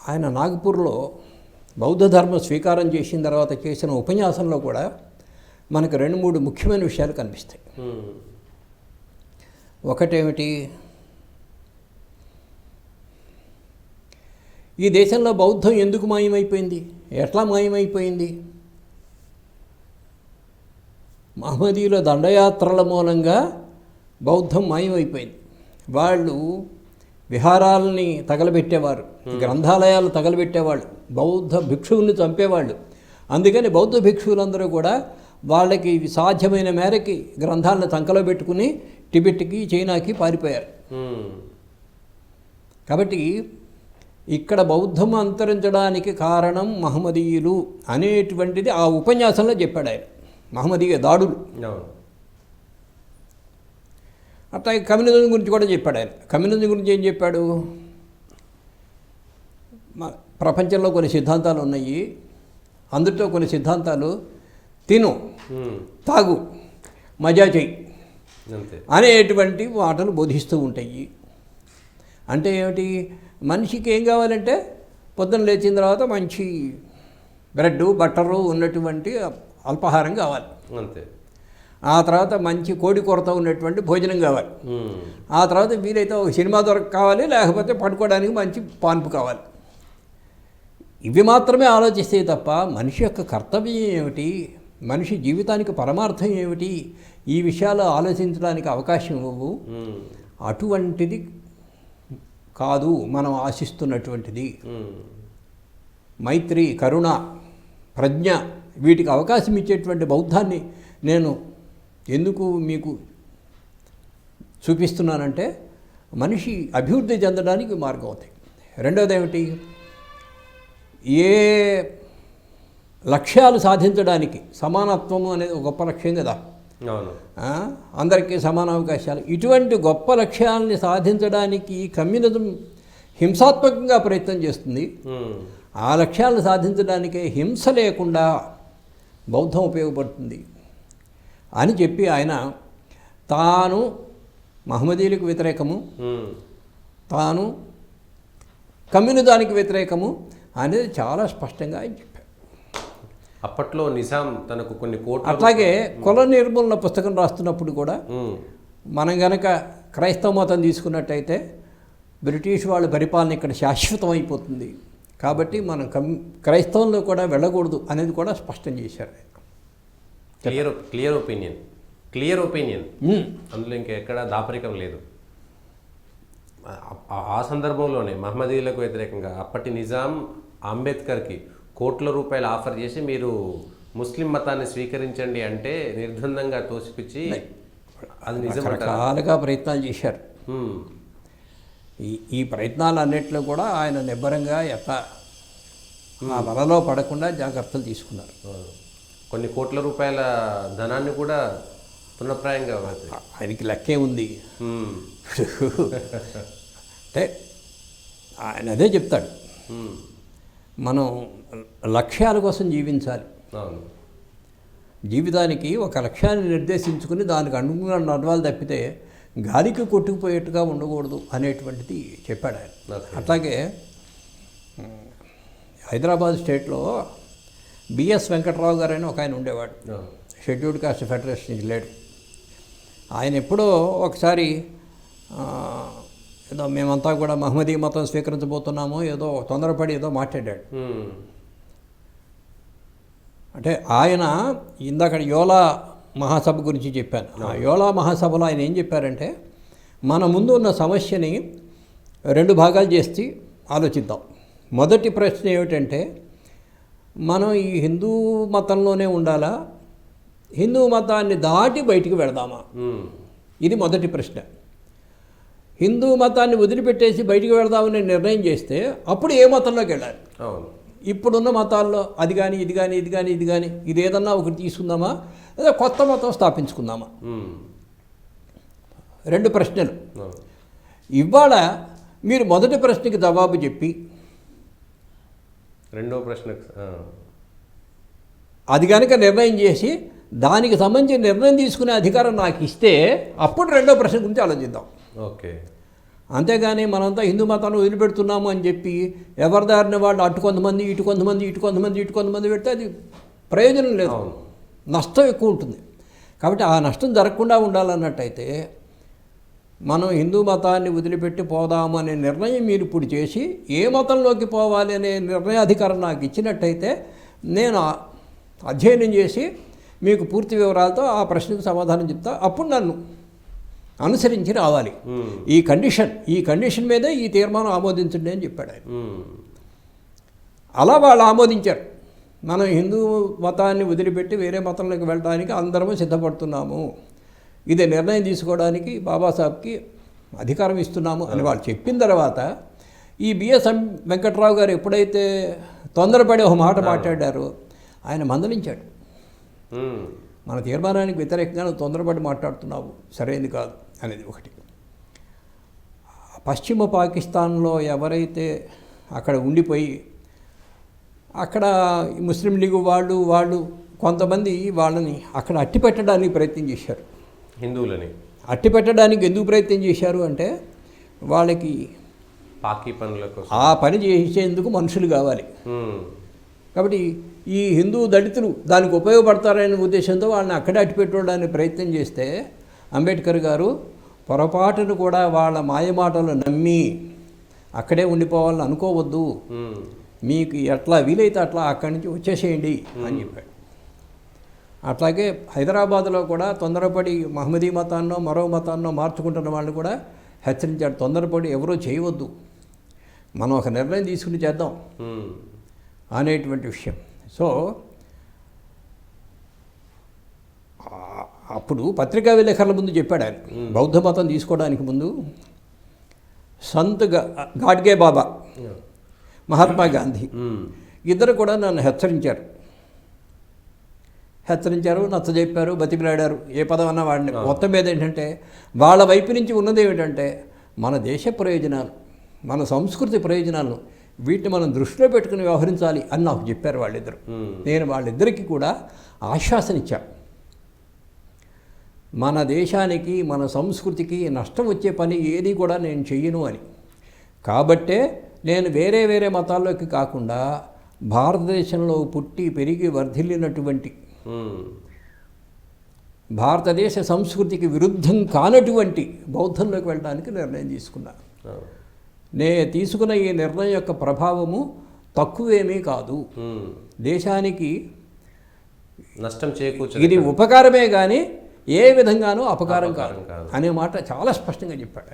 ఆయన నాగపూర్లో బౌద్ధ ధర్మం స్వీకారం చేసిన తర్వాత చేసిన ఉపన్యాసంలో కూడా మనకు 2-3 ముఖ్యమైన విషయాలు కనిపిస్తాయి. ఒకటేమిటి, ఈ దేశంలో బౌద్ధం ఎందుకు మాయమైపోయింది, ఎట్లా మాయమైపోయింది? మహమ్మదీయుల దండయాత్రల మూలంగా బౌద్ధం మాయమైపోయింది. వాళ్ళు విహారాలని తగలబెట్టేవారు, గ్రంథాలయాలు తగలబెట్టేవాళ్ళు, బౌద్ధ భిక్షువుల్ని చంపేవాళ్ళు. అందుకని బౌద్ధ భిక్షువులందరూ కూడా వాళ్ళకి సాధ్యమైన మేరకి గ్రంథాలను సంకలో పెట్టుకుని టిబెట్కి, చైనాకి పారిపోయారు. కాబట్టి ఇక్కడ బౌద్ధం అంతరించడానికి కారణం మహమ్మదీయులు అనేటువంటిది ఆ ఉపన్యాసంలో చెప్పాడు ఆయన. మహమ్మదీయ దాడులు. అట్లా కమ్యూనిజం గురించి కూడా చెప్పాడు ఆయన. కమ్యూనిజం గురించి ఏం చెప్పాడు? ప్రపంచంలో కొన్ని సిద్ధాంతాలు ఉన్నాయి, అందులో కొన్ని సిద్ధాంతాలు తిను, తాగు, మజా చెయ్యి అనేటువంటి మాటలు బోధిస్తూ ఉంటాయి. అంటే ఏమిటి? మనిషికి ఏం కావాలంటే పొద్దున్న లేచిన తర్వాత మంచి బ్రెడ్, బట్టరు ఉన్నటువంటి అల్పాహారం కావాలి. అంతే. ఆ తర్వాత మంచి కోడి కొరత ఉన్నటువంటి భోజనం కావాలి. ఆ తర్వాత వీలైతే ఒక సినిమా కావాలి, లేకపోతే పడుకోవడానికి మంచి పాన్పు కావాలి. ఇవి మాత్రమే ఆలోచిస్తే తప్ప మనిషి యొక్క కర్తవ్యం ఏమిటి, మనిషి జీవితానికి పరమార్థం ఏమిటి, ఈ విషయాలు ఆలోచించడానికి అవకాశం ఇవ్వవు. అటువంటిది కాదు మనం ఆశిస్తున్నటువంటిది. మైత్రి, కరుణ, ప్రజ్ఞ వీటికి అవకాశం ఇచ్చేటువంటి బౌద్ధాన్ని నేను ఎందుకు మీకు చూపిస్తున్నానంటే మనిషి అభివృద్ధి చెందడానికి మార్గం అవుతాయి. రెండవది ఏమిటి? ఏ లక్ష్యాలు సాధించడానికి సమానత్వము అనేది ఒక గొప్ప లక్ష్యం కదా. అందరికీ సమాన అవకాశాలు, ఇటువంటి గొప్ప లక్ష్యాలని సాధించడానికి కమ్యూనిజం హింసాత్మకంగా ప్రయత్నం చేస్తుంది. ఆ లక్ష్యాలను సాధించడానికే హింస లేకుండా బౌద్ధం ఉపయోగపడుతుంది అని చెప్పి ఆయన తాను మహమ్మదీయులకు వ్యతిరేకము, తాను కమ్యూనిజానికి వ్యతిరేకము అనేది చాలా స్పష్టంగా ఆయన చెప్పారు. అప్పట్లో నిజాం తనకు కొన్ని కోట్లు. అట్లాగే కుల నిర్మూలన పుస్తకం రాస్తున్నప్పుడు కూడా మనం గనక క్రైస్తవ మతం తీసుకున్నట్టయితే బ్రిటిష్ వాళ్ళ పరిపాలన ఇక్కడ శాశ్వతం అయిపోతుంది, కాబట్టి మనం క్రైస్తవంలో కూడా వెళ్ళకూడదు అనేది కూడా స్పష్టం చేశారు. క్లియర్ ఒపీనియన్ అందులో ఇంకెక్కడ దాపరికం లేదు. ఆ సందర్భంలోనే మహమ్మదీయులకు వ్యతిరేకంగా అప్పటి నిజాం అంబేద్కర్కి కోట్ల రూపాయలు ఆఫర్ చేసి మీరు ముస్లిం మతాన్ని స్వీకరించండి అంటే నిర్బంధంగా తోసిపుచ్చి అది నిజం రకరకాలుగా ప్రయత్నాలు చేశారు. ఈ ప్రయత్నాలన్నింటిలో కూడా ఆయన నిబ్బరంగా ఎట్లా ఆ వలలో పడకుండా జాగ్రత్తలు తీసుకున్నారు. కొన్ని కోట్ల రూపాయల ధనాన్ని కూడా పునఃప్రాయంగా ఆయనకి లెక్కే ఉంది. అంటే ఆయన అదే చెప్తాడు, మనం లక్ష్యాల కోసం జీవించాలి. జీవితానికి ఒక లక్ష్యాన్ని నిర్దేశించుకుని దానికి అనుగుణంగా నడవాలి తప్పితే గాలికి కొట్టుకుపోయేట్టుగా ఉండకూడదు అనేటువంటిది చెప్పాడు ఆయన. అట్లాగే హైదరాబాద్ స్టేట్లో బిఎస్ వెంకట్రావు గారు అని ఒక ఆయన ఉండేవాడు, షెడ్యూల్డ్ కాస్ట్ ఫెడరేషన్ లీడర్. ఆయన ఎప్పుడో ఒకసారి ఏదో మేమంతా కూడా మహమ్మదీ మతం స్వీకరించబోతున్నాము ఏదో తొందరపడి ఏదో మాట్లాడాడు. అంటే ఆయన ఇందాక యోలా మహాసభ గురించి చెప్పాను. ఆ యోలా మహాసభలో ఆయన ఏం చెప్పారంటే, మన ముందు ఉన్న సమస్యని 2 భాగాలు చేసి ఆలోచిద్దాం. మొదటి ప్రశ్న ఏమిటంటే, మనం ఈ హిందూ మతంలోనే ఉండాలా, హిందూ మతాన్ని దాటి బయటికి వెళదామా? ఇది మొదటి ప్రశ్న. హిందూ మతాన్ని వదిలిపెట్టేసి బయటికి వెళదామని నిర్ణయం చేస్తే అప్పుడు ఏ మతంలోకి వెళ్ళాలి? ఇప్పుడున్న మతాల్లో అది కానీ ఇది కానీ ఇది కానీ ఇది కానీ ఇది ఏదన్నా ఒకటి తీసుకుందామా, లేదా కొత్త మతం స్థాపించుకుందామా? 2 ప్రశ్నలు. ఇవాళ మీరు మొదటి ప్రశ్నకి జవాబు చెప్పి రెండో ప్రశ్న అది కనుక నిర్ణయం చేసి దానికి సంబంధించిన నిర్ణయం తీసుకునే అధికారం నాకు ఇస్తే అప్పుడు రెండో ప్రశ్న గురించి ఆలోచిద్దాం. ఓకే. అంతేగాని మనంతా హిందూ మతాన్ని వదిలిపెడుతున్నాము అని చెప్పి ఎవరి దారిన వాళ్ళు అటు కొంతమంది ఇటు కొంతమంది ఇటు కొంతమంది ఇటు కొంతమంది పెడితే అది ప్రయోజనం లేదు, నష్టం ఎక్కువ ఉంటుంది. కాబట్టి ఆ నష్టం జరగకుండా ఉండాలన్నట్టయితే మనం హిందూ మతాన్ని వదిలిపెట్టి పోదాము అనే నిర్ణయం మీరు ఇప్పుడు చేసి ఏ మతంలోకి పోవాలి అనే నిర్ణయాధికారం నాకు ఇచ్చినట్టయితే నేను అధ్యయనం చేసి మీకు పూర్తి వివరాలతో ఆ ప్రశ్నకు సమాధానం చెప్తా. అప్పుడు నన్ను అనుసరించి రావాలి. ఈ కండిషన్ మీదే ఈ తీర్మానం ఆమోదించండి అని చెప్పాడు ఆయన. అలా వాళ్ళు ఆమోదించారు. మనం హిందూ మతాన్ని వదిలిపెట్టి వేరే మతంలోకి వెళ్ళడానికి అందరము సిద్ధపడుతున్నాము, ఇదే నిర్ణయం తీసుకోవడానికి బాబాసాహెబ్కి అధికారం ఇస్తున్నాము అని వాళ్ళు చెప్పిన తర్వాత ఈ బిఎస్ వెంకట్రావు గారు ఎప్పుడైతే తొందరపడి ఒక మాట మాట్లాడారో ఆయన మందలించాడు. మన తీర్మానానికి వ్యతిరేకంగా తొందరపడి మాట్లాడుతున్నావు, సరైనది కాదు అనేది ఒకటి. పశ్చిమ పాకిస్తాన్లో ఎవరైతే అక్కడ ఉండిపోయి అక్కడ ముస్లిం లీగ్ వాళ్ళు కొంతమంది వాళ్ళని అక్కడ అట్టిపెట్టడానికి ప్రయత్నం చేశారు. హిందువులని అట్టిపెట్టడానికి ఎందుకు ప్రయత్నం చేశారు అంటే వాళ్ళకి పాకీ పనుల కోసం ఆ పని చేసేందుకు మనుషులు కావాలి. కాబట్టి ఈ హిందూ దళితులు దానికి ఉపయోగపడతారనే ఉద్దేశంతో వాళ్ళని అక్కడే అట్టిపెట్టడానికి ప్రయత్నం చేస్తే అంబేద్కర్ గారు పొరపాటును కూడా వాళ్ళ మాయమాటలు నమ్మి అక్కడే ఉండిపోవాలని అనుకోవద్దు, మీకు ఎట్లా వీలైతే అట్లా అక్కడి నుంచి వచ్చేసేయండి అని చెప్పాడు. అట్లాగే హైదరాబాద్లో కూడా తొందరపడి మహమ్మదీ మతాన్నో మరో మతాన్నో మార్చుకుంటున్న వాళ్ళు కూడా హెచ్చరించాడు, తొందరపడి ఎవరో చేయవద్దు, మనం ఒక నిర్ణయం తీసుకుని చేద్దాం అనేటువంటి విషయం. సో అప్పుడు పత్రికా విలేకరుల ముందు చెప్పాడు ఆయన, బౌద్ధ మతం తీసుకోవడానికి ముందు సంత్ గాడ్గే బాబా, మహాత్మా గాంధీ ఇద్దరు కూడా నన్ను హెచ్చరించారు, నచ్చజెప్పారు, బతికిలాడారు, ఏ పదం అన్నా వాడిని. మొత్తం మీద ఏంటంటే వాళ్ళ వైపు నుంచి ఉన్నది ఏమిటంటే మన దేశ ప్రయోజనాలు, మన సంస్కృతి ప్రయోజనాలను వీటిని మనం దృష్టిలో పెట్టుకుని వ్యవహరించాలి అని నాకు చెప్పారు వాళ్ళిద్దరు. నేను వాళ్ళిద్దరికీ కూడా ఆశ్వాసన ఇచ్చాను, మన దేశానికి మన సంస్కృతికి నష్టం వచ్చే పని ఏది కూడా నేను చెయ్యను అని. కాబట్టే నేను వేరే మతాల్లోకి కాకుండా భారతదేశంలో పుట్టి పెరిగి వర్ధిల్లినటువంటి భారతదేశ సంస్కృతికి విరుద్ధం కానటువంటి బౌద్ధంలోకి వెళ్ళడానికి నిర్ణయం తీసుకున్నా. నేను తీసుకున్న ఈ నిర్ణయం యొక్క ప్రభావము తక్కువేమీ కాదు, దేశానికి నష్టం చేకూర్చదు, ఇది ఉపకారమే కానీ ఏ విధంగానూ అపకారం కాదు అనే మాట చాలా స్పష్టంగా చెప్పాడు.